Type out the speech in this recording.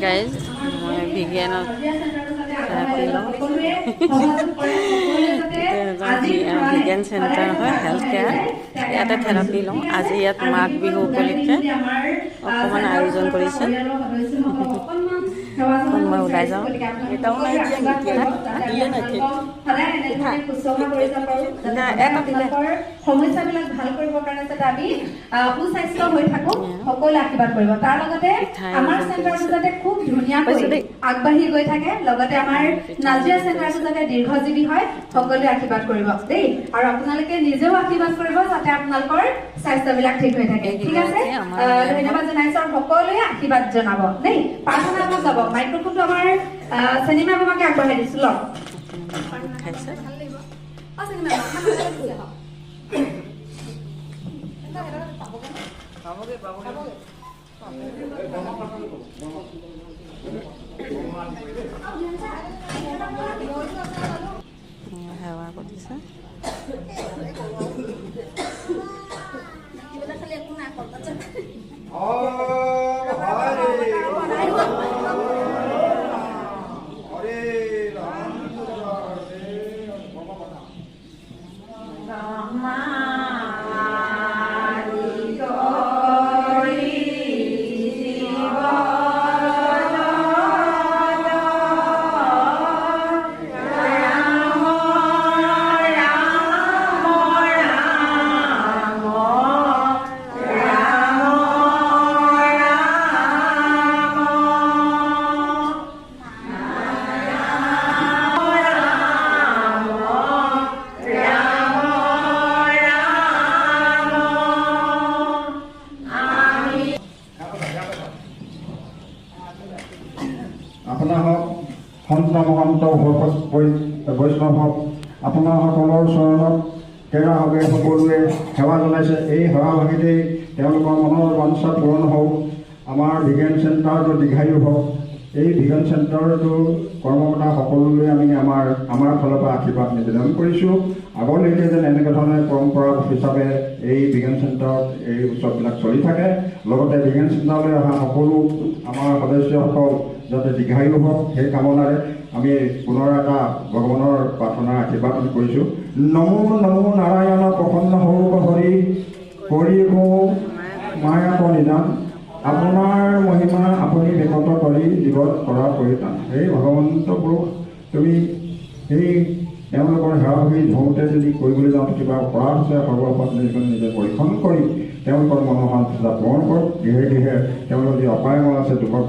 guys মই ভিগেনত therapy লওঁ vegan centre হয় হেল্থ কেয়াৰ ইয়াতে থেৰাপি লওঁ আজি ইয়াত মাঘ বিহু উপলক্ষে অকণমান আয়োজন কৰিছে মই ওলাই যাওঁ এটাও নাই সমস্যাবিলাক ভাল কৰিবৰ কাৰণে যাতে আমি সুস্বাস্থ্য হৈ থাকো সকলোৱে আশীৰ্বাদ কৰিব তাৰ লগতে আমাৰ চেণ্টাৰটো যাতে খুব ধুনীয়াকৈ আগবাঢ়ি গৈ থাকে লগতে আমাৰ নাজিৰা চেণ্টাৰটো যাতে দীৰ্ঘজীৱী হয় সকলোৱে আশীৰ্বাদ কৰিব দেই আৰু আপোনালোকে নিজেও আশীৰ্বাদ কৰিব যাতে আপোনালোকৰ স্বাস্থ্যবিলাক ঠিক হৈ থাকে ঠিক আছে ধন্যবাদ জনাইছো আৰু সকলোৱে আশীৰ্বাদ জনাব দেই প্ৰাৰ্থনা আমাক যাব মাইক্ৰফোনটো আমাৰ চিনেমা বাবাকে আগবঢ়াই দিছো লওক খাইছে সেৱা কৰিছে আপোনাৰ হওক সন্ত মহন্ত বৈষ্ণৱ হওক আপোনাৰ সকলৰ চৰণত কেৰাভাৱে সকলোৱে সেৱা জনাইছে এই সেৱাভাগীতেই তেওঁলোকৰ মনৰ বাঞ্ছা পূৰণ হওক আমাৰ ভিগেন চেণ্টাৰটো দীৰ্ঘায়ু হওক এই ভিগেন চেণ্টাৰটো কৰ্মকৰ্তা সকলোলৈ আমি আমাৰ ফালৰ পৰা আশীৰ্বাদ নিবেদন কৰিছোঁ আগলৈকে যেন এনেকুৱা ধৰণে পৰম্পৰা হিচাপে এই ভিগেন চেণ্টাৰত এই উৎসৱবিলাক চলি থাকে লগতে ভিগেন চেণ্টাৰলৈ অহা সকলো আমাৰ সদস্যসকল যাতে দীৰ্ঘায়ু হওক সেই কামনাৰে আমি পুনৰ এটা ভগৱানৰ প্ৰাৰ্থনাৰ আশীৰ্বাদ আমি কৰিছোঁ নমো নমো নাৰায়ণ প্ৰসন্ন সৌৰভ হৰি হৰি গো মায়াক নিদান আপোনাৰ মহিমা আপুনি ব্যক্ত কৰি জীৱত কৰা পৰিত্ৰাণ সেই ভগৱন্ত পুৰুষ তুমি সেই তেওঁলোকৰ সেৱাভাগী ধৰোঁতে যদি কৰিবলৈ যাওঁতে কিবা অপৰাধ আছে সৰ্বপাত নিজে পৰীক্ষণ কৰি তেওঁলোকৰ মনোসংস্থা পূৰণ কৰক গৃহে গৃহে তেওঁলোকৰ যি অপায় মন আছে দুখৰ